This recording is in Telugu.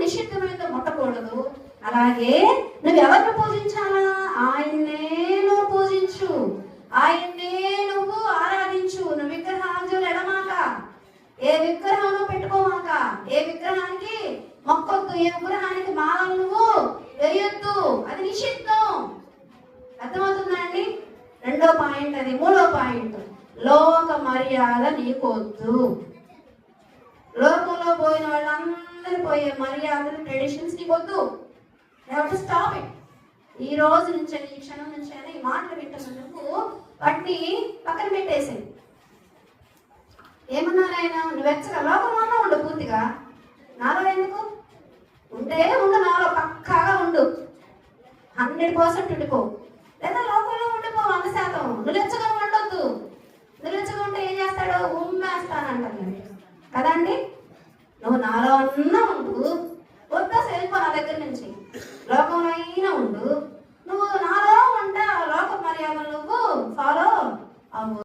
నిషిద్ధమైనది ముట్టకూడదు. అలాగే నువ్వు ఎవరిని పూజించాలా? ఆయన్నే నువ్వు పూజించు, ఆయన్నే నువ్వు ఆరాధించు. నువ్వు విగ్రహాలు ఎడమాక, ఏ విగ్రహం పెట్టుకోమాక, ఏ విగ్రహానికి మొక్కొద్దు, ఏ విగ్రహానికి మాలను నువ్వు వేయొద్దు. అది నిషిద్ధం. అర్థమవుతుందా అండి? రెండో పాయింట్ అది. మూడో పాయింట్, లోక మర్యాద నీకొద్దు. లోకంలో పోయిన వాళ్ళందరూ పోయే మర్యాదలు, ట్రెడిషన్స్ నీకొద్దు. Stop it. ఈ రోజు నుంచి, ఈ క్షణం నుంచి అయినా ఈ మాటలు వింటున్నందుకు వాటిని పక్కన పెట్టేసాయి. ఏమన్నారు ఆయన? నువ్వు వెచ్చగా లోకంలో ఉండు, పూర్తిగా నాలో ఎందుకు ఉంటే ఉండు, నాలో పక్కాగా ఉండు, 100% ఉండిపో. లేదా లోకంలో ఉండిపో 100%. నువ్వెచ్చగా ఉండొద్దు. నువ్వెచ్చగా ఉంటే ఏం చేస్తాడు? ఉమ్మేస్తానంటాడు కదండి. నువ్వు నాలో అన్నా